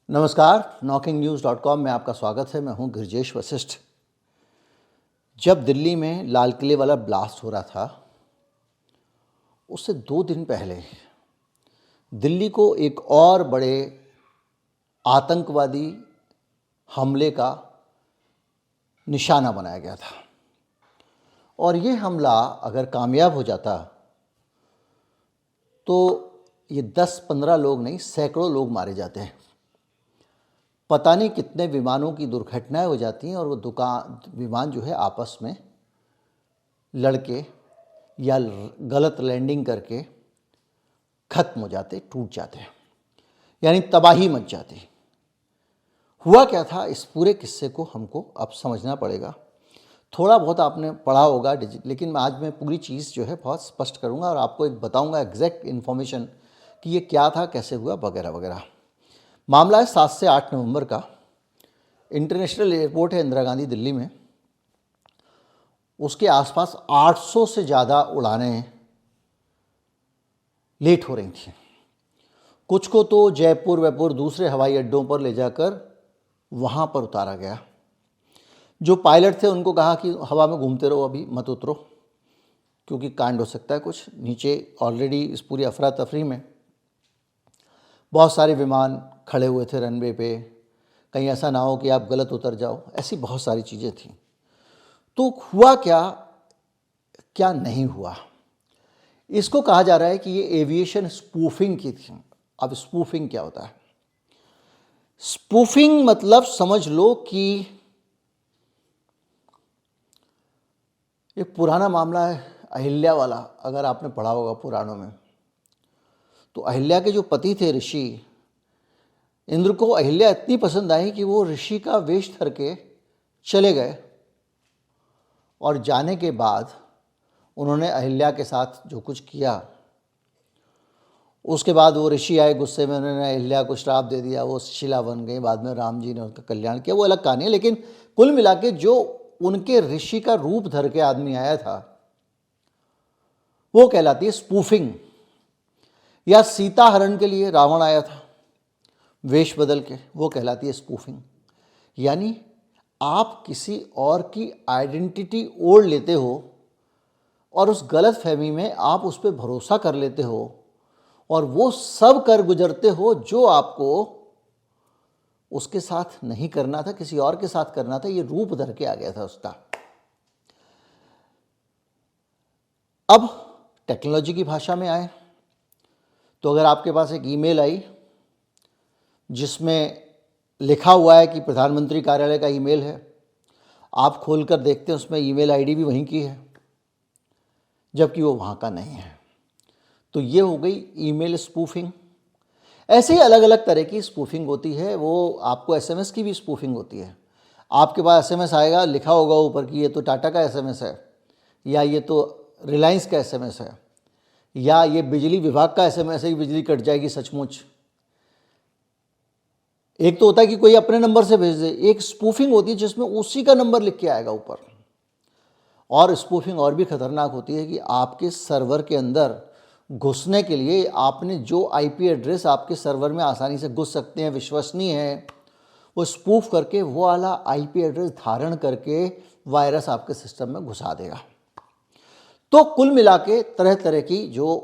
नमस्कार, knocking-news.com में आपका स्वागत है। मैं हूं गिरिजेश वशिष्ठ। जब दिल्ली में लाल किले वाला ब्लास्ट हो रहा था, उससे 2 दिन पहले दिल्ली को एक और बड़े आतंकवादी हमले का निशाना बनाया गया था और ये हमला अगर कामयाब हो जाता तो ये 10-15 लोग नहीं, सैकड़ों लोग मारे जाते हैं। पता नहीं कितने विमानों की दुर्घटनाएं हो जाती हैं और वो विमान जो है आपस में लड़के या गलत लैंडिंग करके ख़त्म हो जाते, टूट जाते हैं, यानी तबाही मच जाती। हुआ क्या था, इस पूरे किस्से को हमको अब समझना पड़ेगा। थोड़ा बहुत आपने पढ़ा होगा, लेकिन आज मैं पूरी चीज़ जो है बहुत स्पष्ट करूँगा और आपको एक बताऊँगा एग्जैक्ट इन्फॉर्मेशन कि ये क्या था, कैसे हुआ, वगैरह वगैरह। मामला है 7 से 8 नवंबर का। इंटरनेशनल एयरपोर्ट है इंदिरा गांधी दिल्ली में। उसके आसपास 800 से ज़्यादा उड़ानें लेट हो रही थी। कुछ को तो जयपुर वयपुर दूसरे हवाई अड्डों पर ले जाकर वहाँ पर उतारा गया। जो पायलट थे उनको कहा कि हवा में घूमते रहो, अभी मत उतरो, क्योंकि कांड हो सकता है कुछ। नीचे ऑलरेडी इस पूरी अफरा तफरी में बहुत सारे विमान खड़े हुए थे रनवे पे, कहीं ऐसा ना हो कि आप गलत उतर जाओ, ऐसी बहुत सारी चीज़ें थी। तो हुआ क्या, क्या नहीं हुआ, इसको कहा जा रहा है कि ये एविएशन स्पूफिंग की थी। अब स्पूफिंग क्या होता है? स्पूफिंग मतलब समझ लो कि एक पुराना मामला है अहिल्या वाला। अगर आपने पढ़ा होगा पुराणों में, तो अहिल्या के जो पति थे ऋषि, इंद्र को अहिल्या इतनी पसंद आई कि वो ऋषि का वेश धर के चले गए और जाने के बाद उन्होंने अहिल्या के साथ जो कुछ किया, उसके बाद वो ऋषि आए गुस्से में, उन्होंने अहिल्या को श्राप दे दिया, वो शिला बन गई। बाद में राम जी ने उनका कल्याण किया, वो अलग कहानी है। लेकिन कुल मिला के जो उनके ऋषि का रूप धर के आदमी आया था, वो कहलाती है स्पूफिंग। या सीता हरण के लिए रावण आया था वेश बदल के, वो कहलाती है स्पूफिंग। यानी आप किसी और की आइडेंटिटी ओढ़ लेते हो और उस गलत फहमी में आप उस पर भरोसा कर लेते हो और वो सब कर गुजरते हो जो आपको उसके साथ नहीं करना था, किसी और के साथ करना था। ये रूप धर के आ गया था उसका। अब टेक्नोलॉजी की भाषा में आए तो अगर आपके पास एक ईमेल आई जिसमें लिखा हुआ है कि प्रधानमंत्री कार्यालय का ईमेल है, आप खोलकर देखते हैं उसमें ईमेल आईडी भी वहीं की है, जबकि वो वहाँ का नहीं है, तो ये हो गई ईमेल स्पूफिंग। ऐसे ही अलग अलग तरह की स्पूफिंग होती है। वो आपको एसएमएस की भी स्पूफिंग होती है। आपके पास एसएमएस आएगा, लिखा होगा ऊपर कि ये तो टाटा का एसएमएस है, या ये तो रिलायंस का एसएमएस है, या ये बिजली विभाग का एसएमएस है कि बिजली कट जाएगी सचमुच। एक तो होता है कि कोई अपने नंबर से भेज दे, एक स्पूफिंग होती है जिसमें उसी का नंबर लिख के आएगा ऊपर। और स्पूफिंग और भी खतरनाक होती है कि आपके सर्वर के अंदर घुसने के लिए आपने जो आईपी एड्रेस आपके सर्वर में आसानी से घुस सकते हैं, विश्वसनीय है, वो स्पूफ करके वो वाला आईपी एड्रेस धारण करके वायरस आपके सिस्टम में घुसा देगा। तो कुल मिला के तरह तरह की जो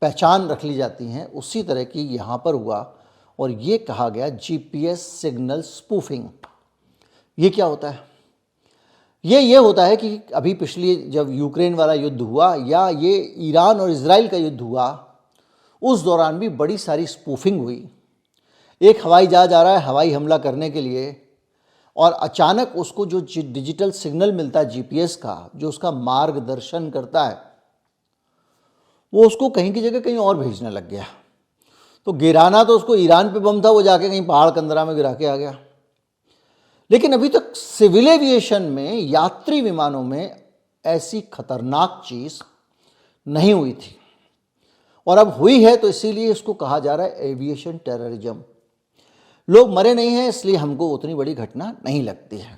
पहचान रख ली जाती हैं, उसी तरह की यहाँ पर हुआ और ये कहा गया जीपीएस सिग्नल स्पूफिंग। ये क्या होता है? ये होता है कि अभी पिछली जब यूक्रेन वाला युद्ध हुआ या ये ईरान और इजराइल का युद्ध हुआ, उस दौरान भी बड़ी सारी स्पूफिंग हुई। एक हवाई जहाज आ रहा है हवाई हमला करने के लिए और अचानक उसको जो डिजिटल सिग्नल मिलता है जीपीएस का, जो उसका मार्गदर्शन करता है, वो उसको कहीं की जगह कहीं और भेजने लग गया। तो गिराना तो उसको ईरान पे बम था, वो जाके कहीं पहाड़ कंदरा में गिरा के आ गया। लेकिन अभी तक सिविल एविएशन में, यात्री विमानों में ऐसी खतरनाक चीज नहीं हुई थी और अब हुई है, तो इसीलिए इसको कहा जा रहा है एविएशन टेररिज्म। लोग मरे नहीं हैं इसलिए हमको उतनी बड़ी घटना नहीं लगती है,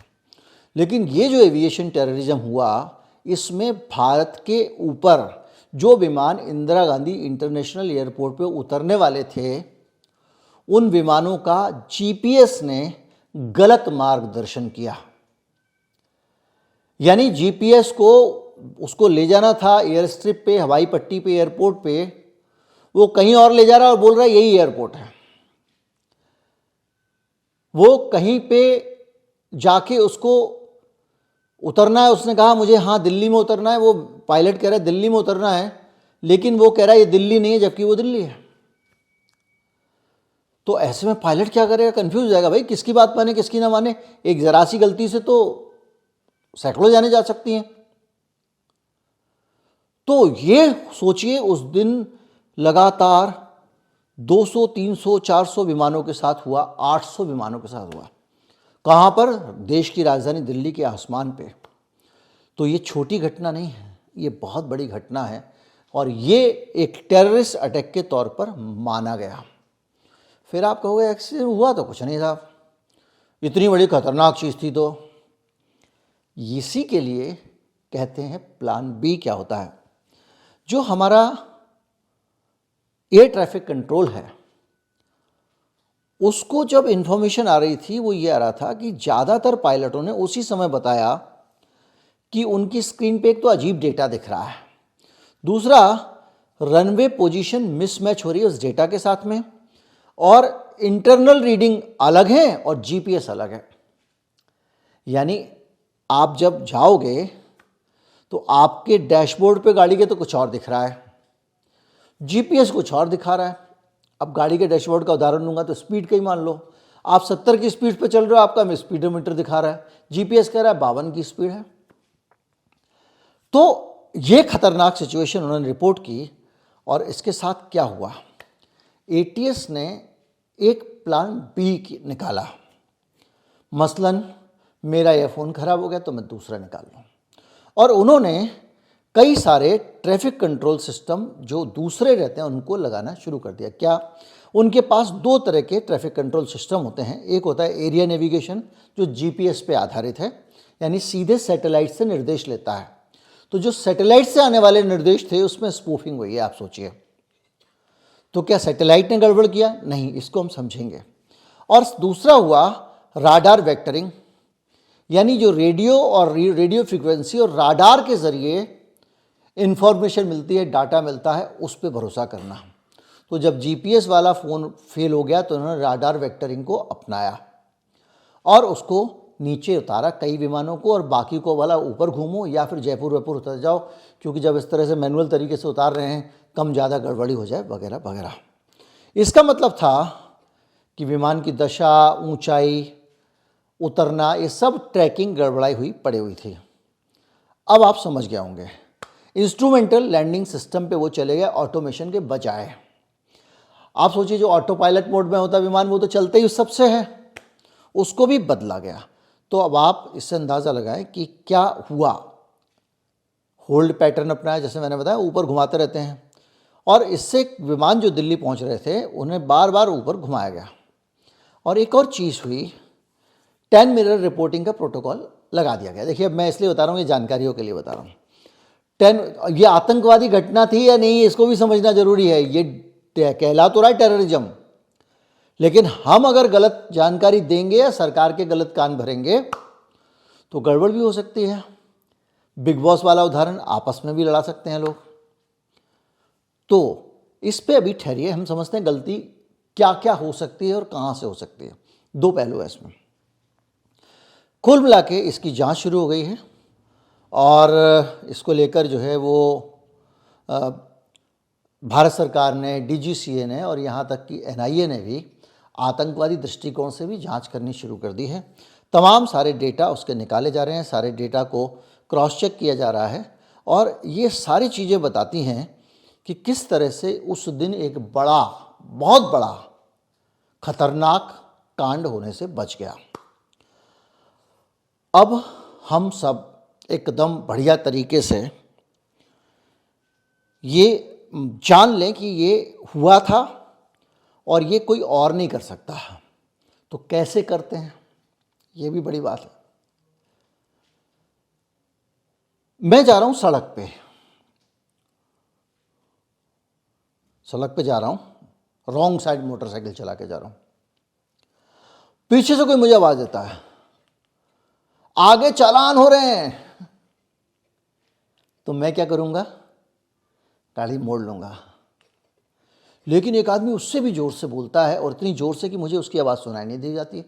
लेकिन ये जो एविएशन टेररिज्म हुआ, इसमें भारत के ऊपर जो विमान इंदिरा गांधी इंटरनेशनल एयरपोर्ट पे उतरने वाले थे, उन विमानों का जीपीएस ने गलत मार्गदर्शन किया। यानी जीपीएस को उसको ले जाना था एयर स्ट्रिप पे, हवाई पट्टी पे, एयरपोर्ट पे, वो कहीं और ले जा रहा है और बोल रहा है यही एयरपोर्ट है। वो कहीं पे जाके उसको उतरना है, उसने कहा मुझे हाँ दिल्ली में उतरना है, वो पायलट कह रहा है दिल्ली में उतरना है, लेकिन वो कह रहा है ये दिल्ली नहीं है, जबकि वो दिल्ली है। तो ऐसे में पायलट क्या करेगा? कंफ्यूज हो जाएगा, भाई किसकी बात माने किसकी ना माने। एक जरा सी गलती से तो सैकड़ों जाने जा सकती हैं। तो ये सोचिए, उस दिन लगातार 200, 300, 400 विमानों के साथ हुआ, 800 विमानों के साथ हुआ। कहाँ पर? देश की राजधानी दिल्ली के आसमान पे। तो ये छोटी घटना नहीं है, ये बहुत बड़ी घटना है और ये एक टेररिस्ट अटैक के तौर पर माना गया। फिर आप कहोगे एक्सीडेंट हुआ तो कुछ नहीं था, इतनी बड़ी खतरनाक चीज़ थी। तो इसी के लिए कहते हैं प्लान बी क्या होता है। जो हमारा एयर ट्रैफिक कंट्रोल है, उसको जब इन्फॉर्मेशन आ रही थी वो ये आ रहा था कि ज़्यादातर पायलटों ने उसी समय बताया कि उनकी स्क्रीन पे एक तो अजीब डेटा दिख रहा है, दूसरा रनवे पोजीशन मिसमैच हो रही है उस डेटा के साथ में, और इंटरनल रीडिंग अलग है और जीपीएस अलग है। यानी आप जब जाओगे तो आपके डैशबोर्ड पे गाड़ी के तो कुछ और दिख रहा है, जीपीएस कुछ और दिखा रहा है। अब गाड़ी के डैशबोर्ड का उदाहरण लूंगा तो स्पीड का ही मान लो, आप 70 की स्पीड पे चल रहे हो, आपका स्पीडोमीटर दिखा रहा है, जीपीएस कह रहा है 52 की स्पीड है। तो ये खतरनाक सिचुएशन उन्होंने रिपोर्ट की और इसके साथ क्या हुआ, एटीएस ने एक प्लान बी निकाला। मसलन मेरा यह फ़ोन खराब हो गया तो मैं दूसरा निकाल लूँ, और उन्होंने कई सारे ट्रैफिक कंट्रोल सिस्टम जो दूसरे रहते हैं उनको लगाना शुरू कर दिया। क्या? उनके पास दो तरह के ट्रैफिक कंट्रोल सिस्टम होते हैं। एक होता है एरिया नेविगेशन जो जीपीएस पे आधारित है, यानी सीधे सैटेलाइट से निर्देश लेता है। तो जो सैटेलाइट से आने वाले निर्देश थे उसमें स्पूफिंग हुई है, आप सोचिए। तो क्या सैटेलाइट ने गड़बड़ किया? नहीं, इसको हम समझेंगे। और दूसरा हुआ राडार वेक्टरिंग, यानी जो रेडियो और रेडियो फ्रीक्वेंसी और राडार के ज़रिए इंफॉर्मेशन मिलती है, डाटा मिलता है, उस पर भरोसा करना। तो जब जीपीएस वाला फ़ोन फेल हो गया तो उन्होंने राडार वेक्टरिंग को अपनाया और उसको नीचे उतारा कई विमानों को, और बाकी को वाला ऊपर घूमो या फिर जयपुर वेपुर उतर जाओ, क्योंकि जब इस तरह से मैनुअल तरीके से उतार रहे हैं कम ज़्यादा गड़बड़ी हो जाए वगैरह वगैरह। इसका मतलब था कि विमान की दशा, ऊंचाई, उतरना, ये सब ट्रैकिंग गड़बड़ाई हुई पड़ी हुई थी। अब आप समझ गए होंगे, इंस्ट्रूमेंटल लैंडिंग सिस्टम पे वो चले गए ऑटोमेशन के बजाय। आप सोचिए जो ऑटो पायलट मोड में होता विमान वो तो चलते ही उस सबसे है, उसको भी बदला गया। तो अब आप इससे अंदाज़ा लगाएं कि क्या हुआ। होल्ड पैटर्न अपनाया, जैसे मैंने बताया ऊपर घुमाते रहते हैं, और इससे विमान जो दिल्ली पहुंच रहे थे उन्हें बार बार ऊपर घुमाया गया। और एक और चीज़ हुई, 10 मिरर रिपोर्टिंग का प्रोटोकॉल लगा दिया गया। देखिए अब मैं इसलिए बता रहा हूँ, ये जानकारियों के लिए बता रहा हूँ। ये आतंकवादी घटना थी या नहीं इसको भी समझना जरूरी है। ये कहला तो रहा है टेररिज्म, लेकिन हम अगर गलत जानकारी देंगे या सरकार के गलत कान भरेंगे तो गड़बड़ भी हो सकती है। बिग बॉस वाला उदाहरण, आपस में भी लड़ा सकते हैं लोग। तो इस पे अभी ठहरिए, हम समझते हैं गलती क्या क्या हो सकती है और कहाँ से हो सकती है। दो पहलू है इसमें। कुल मिला के इसकी जांच शुरू हो गई है और इसको लेकर जो है वो भारत सरकार ने, डीजीसीए ने और यहाँ तक कि एनआईए ने भी आतंकवादी दृष्टिकोण से भी जांच करनी शुरू कर दी है। तमाम सारे डेटा उसके निकाले जा रहे हैं, सारे डेटा को क्रॉस चेक किया जा रहा है, और ये सारी चीज़ें बताती हैं कि किस तरह से उस दिन एक बड़ा, बहुत बड़ा खतरनाक कांड होने से बच गया। अब हम सब एकदम बढ़िया तरीके से ये जान लें कि ये हुआ था और ये कोई और नहीं कर सकता। तो कैसे करते हैं, ये भी बड़ी बात है। मैं जा रहा हूं सड़क पे जा रहा हूं, रॉन्ग साइड मोटरसाइकिल चला के जा रहा हूं, पीछे से कोई मुझे आवाज देता है, आगे चालान हो रहे हैं, तो मैं क्या करूंगा, गाड़ी मोड़ लूंगा। लेकिन एक आदमी उससे भी जोर से बोलता है, और इतनी जोर से कि मुझे उसकी आवाज़ सुनाई नहीं दी जाती है,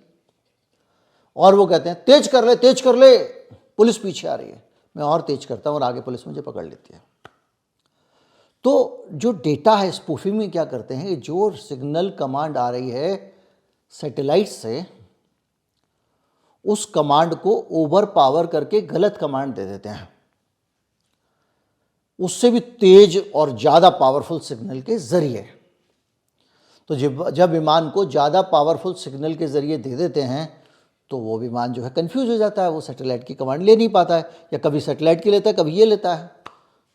और वो कहते हैं तेज कर ले, तेज कर ले, पुलिस पीछे आ रही है। मैं और तेज करता हूं और आगे पुलिस मुझे पकड़ लेती है। तो जो डेटा है स्पूफिंग में क्या करते हैं, जो सिग्नल कमांड आ रही है सैटेलाइट से, उस कमांड को ओवर पावर करके गलत कमांड दे देते हैं, उससे भी तेज और ज़्यादा पावरफुल सिग्नल के जरिए। तो जब विमान को ज़्यादा पावरफुल सिग्नल के ज़रिए दे देते हैं तो वो विमान जो है कंफ्यूज हो जाता है, वो सैटेलाइट की कमांड ले नहीं पाता है, या कभी सैटेलाइट की लेता है, कभी ये लेता है।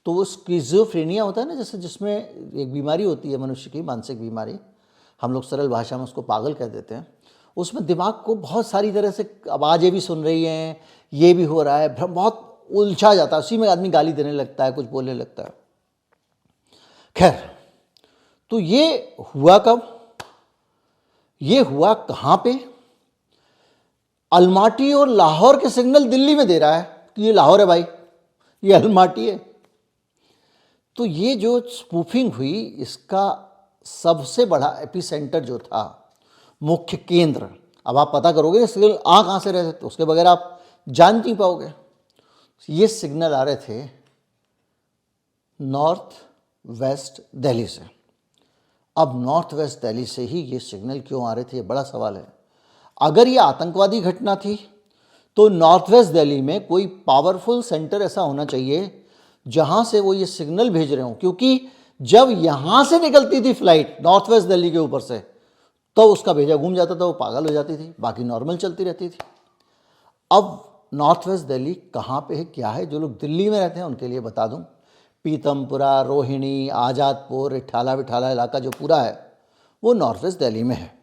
तो वो स्किज़ोफ्रेनिया होता है ना, जैसे जिसमें एक बीमारी होती है मनुष्य की, मानसिक बीमारी, हम लोग सरल भाषा में उसको पागल कह देते हैं। उसमें दिमाग को बहुत सारी तरह से आवाज़ें भी सुन रही हैं, ये भी हो रहा है, बहुत उलझा जाता है, उसी में आदमी गाली देने लगता है, कुछ बोलने लगता है। खैर, तो ये हुआ कब, ये हुआ कहाँ पे, अलमाटी और लाहौर के सिग्नल दिल्ली में दे रहा है कि ये लाहौर है भाई, ये अलमाटी है। तो ये जो स्पूफिंग हुई, इसका सबसे बड़ा एपिसेंटर जो था, मुख्य केंद्र, अब आप पता करोगे सिग्नल आ कहाँ से रहे थे, तो उसके बगैर आप जान नहीं पाओगे। ये सिग्नल आ रहे थे नॉर्थ वेस्ट दिल्ली से। अब नॉर्थ वेस्ट दिल्ली से ही ये सिग्नल क्यों आ रहे थे, ये बड़ा सवाल है। अगर ये आतंकवादी घटना थी तो नॉर्थ वेस्ट दिल्ली में कोई पावरफुल सेंटर ऐसा होना चाहिए जहां से वो ये सिग्नल भेज रहे हो, क्योंकि जब यहां से निकलती थी फ्लाइट नॉर्थ वेस्ट दिल्ली के ऊपर से, तो उसका भेजा घूम जाता था, वो पागल हो जाती थी, बाकी नॉर्मल चलती रहती थी। अब नॉर्थ वेस्ट दिल्ली कहाँ पे है, क्या है, जो लोग दिल्ली में रहते हैं उनके लिए बता दूं, पीतमपुरा, रोहिणी, आज़ादपुर, रिठाला विठाला इलाका जो पूरा है वो नॉर्थ वेस्ट दिल्ली में है।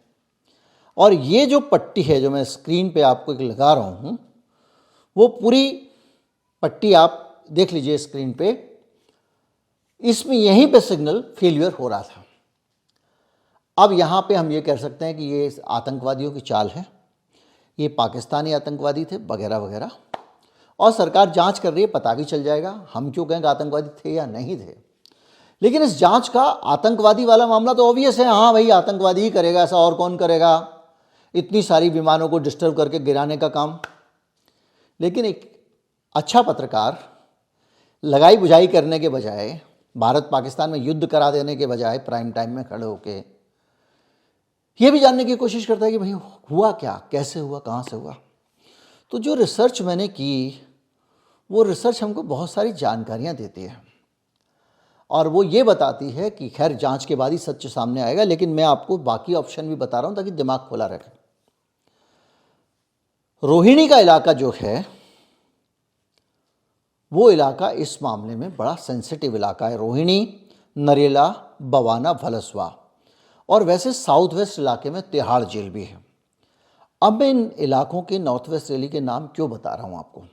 और ये जो पट्टी है जो मैं स्क्रीन पे आपको एक लगा रहा हूँ, वो पूरी पट्टी आप देख लीजिए स्क्रीन पे, इसमें यहीं पे सिग्नल फेलियर हो रहा था। अब यहाँ पे हम ये कह सकते हैं कि ये आतंकवादियों की चाल है, ये पाकिस्तानी आतंकवादी थे वगैरह वगैरह, और सरकार जांच कर रही है, पता भी चल जाएगा। हम क्यों कहेंगे आतंकवादी थे या नहीं थे, लेकिन इस जांच का आतंकवादी वाला मामला तो ऑब्वियस है, हाँ भाई आतंकवादी ही करेगा, ऐसा और कौन करेगा, इतनी सारी विमानों को डिस्टर्ब करके गिराने का काम। लेकिन एक अच्छा पत्रकार लगाई बुझाई करने के बजाय, भारत पाकिस्तान में युद्ध करा देने के बजाय, प्राइम टाइम में खड़े होके ये भी जानने की कोशिश करता है कि भाई हुआ क्या, कैसे हुआ, कहाँ से हुआ। तो जो रिसर्च मैंने की, वो रिसर्च हमको बहुत सारी जानकारियाँ देती है, और वो ये बताती है कि खैर जांच के बाद ही सच सामने आएगा, लेकिन मैं आपको बाकी ऑप्शन भी बता रहा हूँ ताकि दिमाग खुला रहे। रोहिणी का इलाका जो है, वो इलाका इस मामले में बड़ा सेंसिटिव इलाका है। रोहिणी, नरेला, बवाना, भलसवा, और वैसे साउथ वेस्ट इलाके में तिहाड़ जेल भी है। अब मैं इन इलाकों के नॉर्थ वेस्ट दिल्ली के नाम क्यों बता रहा हूँ आपको,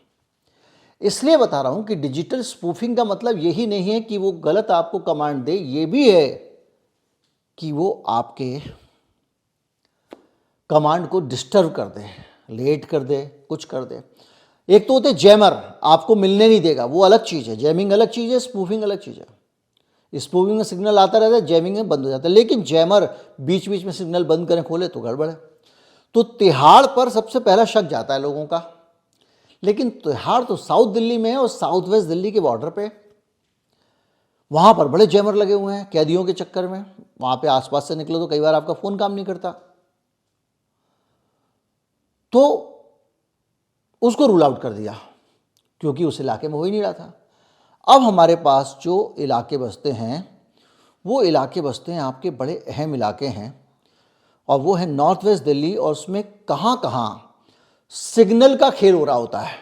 इसलिए बता रहा हूँ कि डिजिटल स्पूफिंग का मतलब यही नहीं है कि वो गलत आपको कमांड दे, ये भी है कि वो आपके कमांड को डिस्टर्ब कर दे, लेट कर दे, कुछ कर दे। एक तो होते जैमर, आपको मिलने नहीं देगा, वो अलग चीज़ है। जैमिंग अलग चीज़ है, स्पूफिंग अलग चीज़ है। स्पूफिंग में सिग्नल आता रहता है, जैमिंग में बंद हो जाता है। लेकिन जैमर बीच बीच में सिग्नल बंद करें खोले तो गड़बड़ है। तो तिहाड़ पर सबसे पहला शक जाता है लोगों का, लेकिन तिहाड़ तो साउथ दिल्ली में है और साउथ वेस्ट दिल्ली के बॉर्डर पे, वहाँ पर बड़े जैमर लगे हुए हैं कैदियों के चक्कर में। वहाँ पे आसपास से निकलो तो कई बार आपका फ़ोन काम नहीं करता, तो उसको रूल आउट कर दिया क्योंकि उस इलाके में हो ही नहीं रहा था। अब हमारे पास जो इलाके बसते हैं, वो इलाके बसते हैं आपके बड़े अहम इलाके हैं, और वो है नॉर्थ वेस्ट दिल्ली, और उसमें कहाँ कहाँ सिग्नल का खेल हो रहा होता है,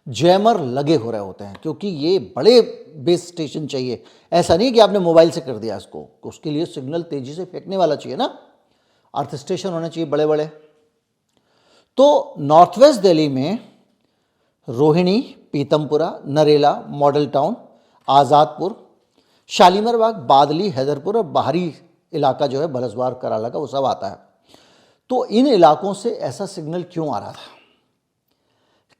जैमर लगे हो रहे होते हैं, क्योंकि ये बड़े बेस स्टेशन चाहिए। ऐसा नहीं कि आपने मोबाइल से कर दिया इसको, उसके लिए सिग्नल तेजी से फेंकने वाला चाहिए ना, अर्थ स्टेशन होने चाहिए बड़े बड़े। तो नॉर्थ वेस्ट दिल्ली में रोहिणी, पीतमपुरा, नरेला, मॉडल टाउन, आज़ादपुर, शालीमार बाग, बादली, हैदरपुर और बाहरी इलाका जो है भलसवार कराला का, वो सब आता है। तो इन इलाकों से ऐसा सिग्नल क्यों आ रहा था?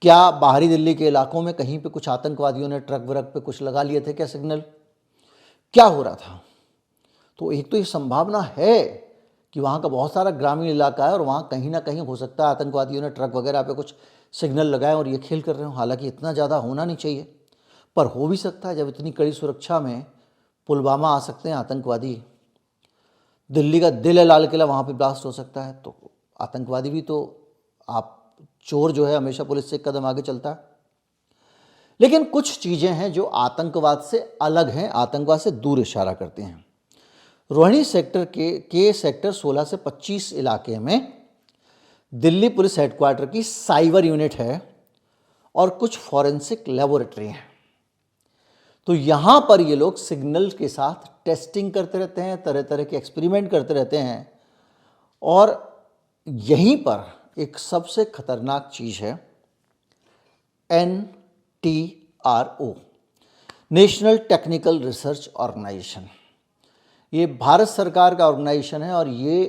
क्या बाहरी दिल्ली के इलाकों में कहीं पे कुछ आतंकवादियों ने ट्रक व्रक पे कुछ लगा लिए थे क्या सिग्नल? क्या हो रहा था? तो एक तो ये संभावना है कि वहाँ का बहुत सारा ग्रामीण इलाका है और वहाँ कहीं ना कहीं हो सकता है आतंकवादियों ने ट्रक वगैरह पे कुछ सिग्नल लगाए और ये खेल कर रहे हो। हालांकि इतना ज़्यादा होना नहीं चाहिए, पर हो भी सकता है। जब इतनी कड़ी सुरक्षा में पुलवामा आ सकते हैं आतंकवादी, दिल्ली का दिल है लाल किला, वहाँ पे ब्लास्ट हो सकता है, तो आतंकवादी भी तो आप चोर जो है हमेशा पुलिस से एक कदम आगे चलता है। लेकिन कुछ चीज़ें हैं जो आतंकवाद से अलग हैं, आतंकवाद से दूर इशारा करते हैं। रोहिणी सेक्टर के सेक्टर 16 से 25 इलाके में दिल्ली पुलिस हेडक्वार्टर की साइबर यूनिट है और कुछ फॉरेंसिक लेबोरेटरी हैं। तो यहाँ पर ये लोग सिग्नल के साथ टेस्टिंग करते रहते हैं, तरह तरह के एक्सपेरिमेंट करते रहते हैं। और यहीं पर एक सबसे खतरनाक चीज़ है NTRO, national technical research organisation. ये भारत सरकार का ऑर्गेनाइजेशन है और ये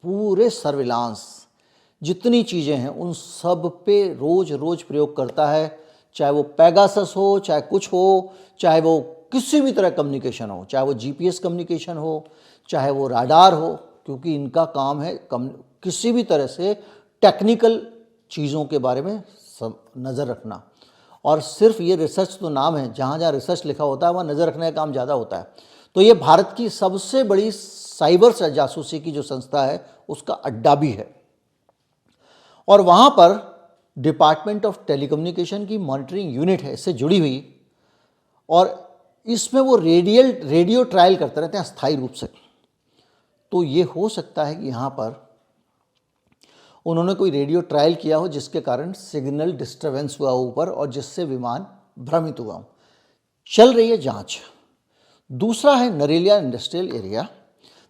पूरे सर्विलांस जितनी चीज़ें हैं उन सब पे रोज रोज प्रयोग करता है। चाहे वो पेगासस हो, चाहे कुछ हो, चाहे वो किसी भी तरह कम्युनिकेशन हो, चाहे वो GPS कम्युनिकेशन हो, चाहे वो राडार हो, क्योंकि इनका काम है किसी भी तरह से टेक्निकल चीज़ों के बारे में सब नज़र रखना। और सिर्फ ये रिसर्च तो नाम है, जहाँ जहाँ रिसर्च लिखा होता है वहाँ नज़र रखने का काम ज़्यादा होता है। तो ये भारत की सबसे बड़ी साइबर जासूसी की जो संस्था है उसका अड्डा भी है। और वहाँ पर डिपार्टमेंट ऑफ टेलीकम्युनिकेशन की मॉनिटरिंग यूनिट है इससे जुड़ी हुई, और इसमें वो रेडियो ट्रायल करते रहते हैं अस्थायी रूप से। तो ये हो सकता है कि यहाँ पर उन्होंने कोई रेडियो ट्रायल किया हो जिसके कारण सिग्नल डिस्टरबेंस हुआ ऊपर और जिससे विमान भ्रमित हुआ। चल रही है जांच। दूसरा है नरेला इंडस्ट्रियल एरिया।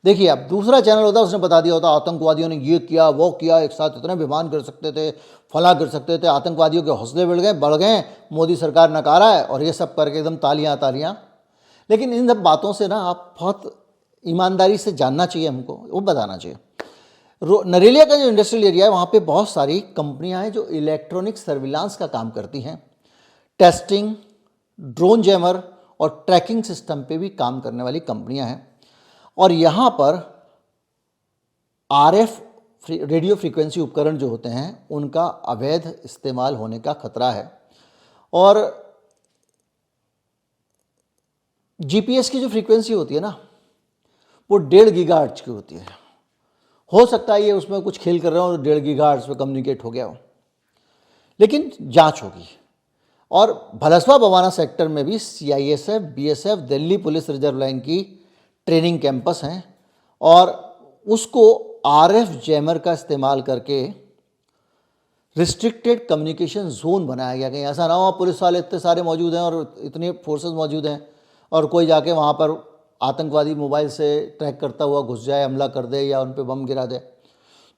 देखिए, अब दूसरा चैनल होता है उसने बता दिया होता आतंकवादियों ने ये किया वो किया, एक साथ इतने विमान कर सकते थे, फला कर सकते थे, आतंकवादियों के हौसले बढ़ गए, मोदी सरकार नकारा है, और ये सब करके एकदम तालियां। लेकिन इन सब बातों से ना आप बहुत ईमानदारी से जानना चाहिए, हमको वो बताना चाहिए। नरेला का जो इंडस्ट्रियल एरिया है वहाँ पे बहुत सारी कंपनियां हैं जो इलेक्ट्रॉनिक सर्विलांस का काम करती हैं, टेस्टिंग, ड्रोन जैमर और ट्रैकिंग सिस्टम पे भी काम करने वाली कंपनियां हैं। और यहाँ पर RF रेडियो फ्रीक्वेंसी उपकरण जो होते हैं उनका अवैध इस्तेमाल होने का खतरा है। और GPS की जो फ्रीक्वेंसी होती है ना वो 1.5 गीगाहर्ट्ज की होती है। हो सकता है ये उसमें कुछ खेल कर रहे हो, 1.5 गीगाहर्ट्ज पे कम्युनिकेट हो गया हो, लेकिन जांच होगी। और भलसवा बवाना सेक्टर में भी CISF, BSF, Delhi police reserve line की ट्रेनिंग कैंपस हैं और उसको RF जैमर का इस्तेमाल करके रिस्ट्रिक्टेड कम्युनिकेशन जोन बनाया गया। कहीं ऐसा ना हो पुलिस वाले इतने सारे मौजूद हैं और इतने फोर्सेस मौजूद हैं और कोई जाके वहाँ पर आतंकवादी मोबाइल से ट्रैक करता हुआ घुस जाए, हमला कर दे या उन पे बम गिरा दे।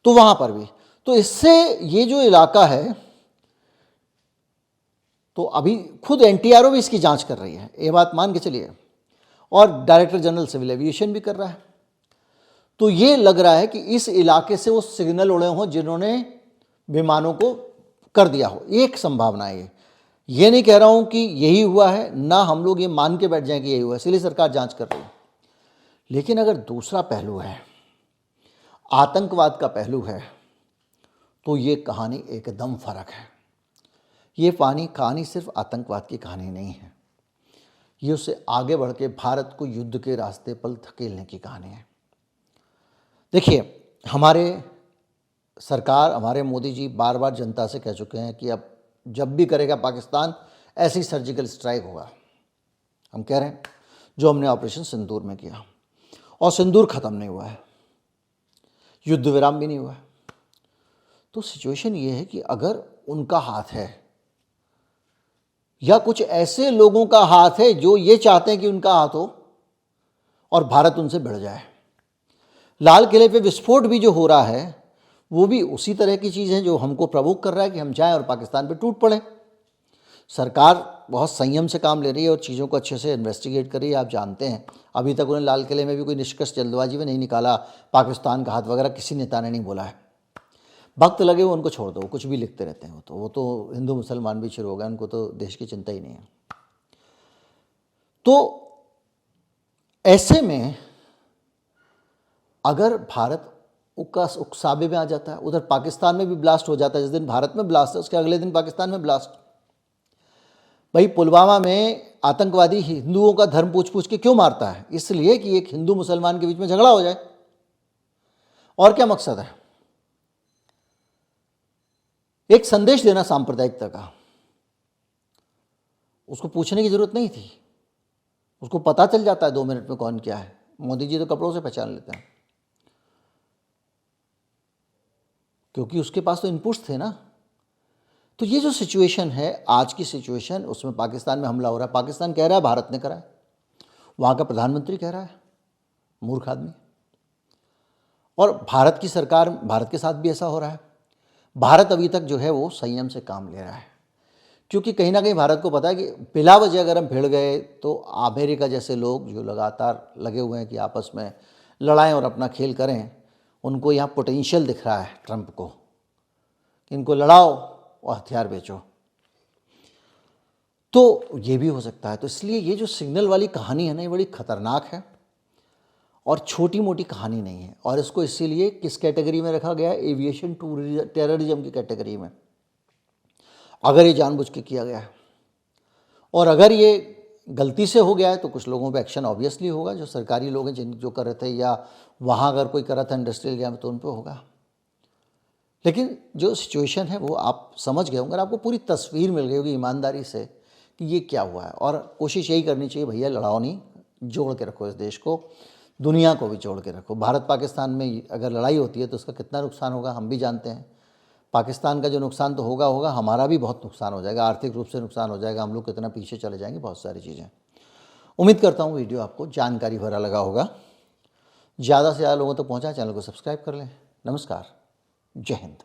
तो वहाँ पर भी तो इससे ये जो इलाका है, तो अभी खुद NTRO भी इसकी जांच कर रही है, ये बात मान के चलिए, और डायरेक्टर जनरल सिविल एविएशन भी कर रहा है। तो ये लग रहा है कि इस इलाके से वो सिग्नल उड़े हों जिन्होंने विमानों को कर दिया हो। एक संभावना है, ये नहीं कह रहा हूं कि यही हुआ है, ना हम लोग ये मान के बैठ जाएं कि यही हुआ है, इसलिए सरकार जांच कर रही है। लेकिन अगर दूसरा पहलू है, आतंकवाद का पहलू है, तो ये कहानी एकदम फर्क है। ये कहानी सिर्फ आतंकवाद की कहानी नहीं है, ये उससे आगे बढ़ के भारत को युद्ध के रास्ते पर धकेलने की कहानी है। देखिए, हमारे सरकार, हमारे मोदी जी बार बार जनता से कह चुके हैं कि अब जब भी करेगा पाकिस्तान ऐसी सर्जिकल स्ट्राइक होगा। हम कह रहे हैं जो हमने ऑपरेशन सिंदूर में किया, और सिंदूर ख़त्म नहीं हुआ है, युद्ध विराम भी नहीं हुआ है। तो सिचुएशन ये है कि अगर उनका हाथ है या कुछ ऐसे लोगों का हाथ है जो ये चाहते हैं कि उनका हाथ हो और भारत उनसे भिड़ जाए। लाल किले पे विस्फोट भी जो हो रहा है वो भी उसी तरह की चीज़ है जो हमको प्रवोक कर रहा है कि हम जाएं और पाकिस्तान पे टूट पड़े। सरकार बहुत संयम से काम ले रही है और चीज़ों को अच्छे से इन्वेस्टिगेट कर रही है। आप जानते हैं अभी तक उन्हें लाल किले में भी कोई निष्कर्ष जल्दबाजी में नहीं निकाला, पाकिस्तान का हाथ वगैरह किसी नेता ने नहीं बोला है। वक्त लगे वो उनको छोड़ दो, वो कुछ भी लिखते रहते हैं। वो तो हिंदू मुसलमान भी शुरू हो गए, उनको तो देश की चिंता ही नहीं है। तो ऐसे में अगर भारत उकसावे में आ जाता है, उधर पाकिस्तान में भी ब्लास्ट हो जाता है, जिस दिन भारत में ब्लास्ट है उसके अगले दिन पाकिस्तान में ब्लास्ट। भाई पुलवामा में आतंकवादी हिंदुओं का धर्म पूछ पूछ के क्यों मारता है? इसलिए कि एक हिंदू मुसलमान के बीच में झगड़ा हो जाए। और क्या मकसद है? एक संदेश देना सांप्रदायिकता का। उसको पूछने की जरूरत नहीं थी, उसको पता चल जाता है 2 मिनट में कौन क्या है। मोदी जी तो कपड़ों से पहचान लेते हैं, क्योंकि उसके पास तो इनपुट्स थे ना। तो ये जो सिचुएशन है आज की सिचुएशन, उसमें पाकिस्तान में हमला हो रहा है। पाकिस्तान कह रहा है भारत ने करा है, वहाँ का प्रधानमंत्री कह रहा है, मूर्ख आदमी। और भारत की सरकार, भारत के साथ भी ऐसा हो रहा है। भारत अभी तक जो है वो संयम से काम ले रहा है, क्योंकि कहीं ना कहीं भारत को पता है कि बिला वजह अगर हम भिड़ गए तो अमेरिका जैसे लोग जो लगातार लगे हुए हैं कि आपस में लड़ाएं और अपना खेल करें, उनको यहाँ पोटेंशियल दिख रहा है ट्रंप को कि इनको लड़ाओ और हथियार बेचो। तो ये भी हो सकता है। तो इसलिए ये जो सिग्नल वाली कहानी है ना, ये बड़ी खतरनाक है और छोटी मोटी कहानी नहीं है। और इसको इसीलिए किस कैटेगरी में रखा गया है? एविएशन टेररिज्म की कैटेगरी में। अगर ये जानबूझ के किया गया है और अगर ये गलती से हो गया है तो कुछ लोगों पे एक्शन ऑब्वियसली होगा, जो सरकारी लोग हैं जिन जो कर रहे थे, या वहाँ अगर कोई कर रहा था इंडस्ट्रियल एरिया में तो उन पर होगा। लेकिन जो सिचुएशन है वो आप समझ गए होंगे, आपको पूरी तस्वीर मिल गई होगी ईमानदारी से कि ये क्या हुआ है। और कोशिश यही करनी चाहिए, भैया लड़ाओ नहीं, जोड़ के रखो इस देश को, दुनिया को भी जोड़ के रखो। भारत पाकिस्तान में अगर लड़ाई होती है तो उसका कितना नुकसान होगा हम भी जानते हैं। पाकिस्तान का जो नुकसान तो होगा, हमारा भी बहुत नुकसान हो जाएगा, आर्थिक रूप से नुकसान हो जाएगा, हम लोग कितना पीछे चले जाएंगे, बहुत सारी चीज़ें। उम्मीद करता हूँ वीडियो आपको जानकारी भरा लगा होगा, ज़्यादा से ज़्यादा लोगों तक पहुँचा। चैनल को सब्सक्राइब कर लें। नमस्कार, जय हिंद।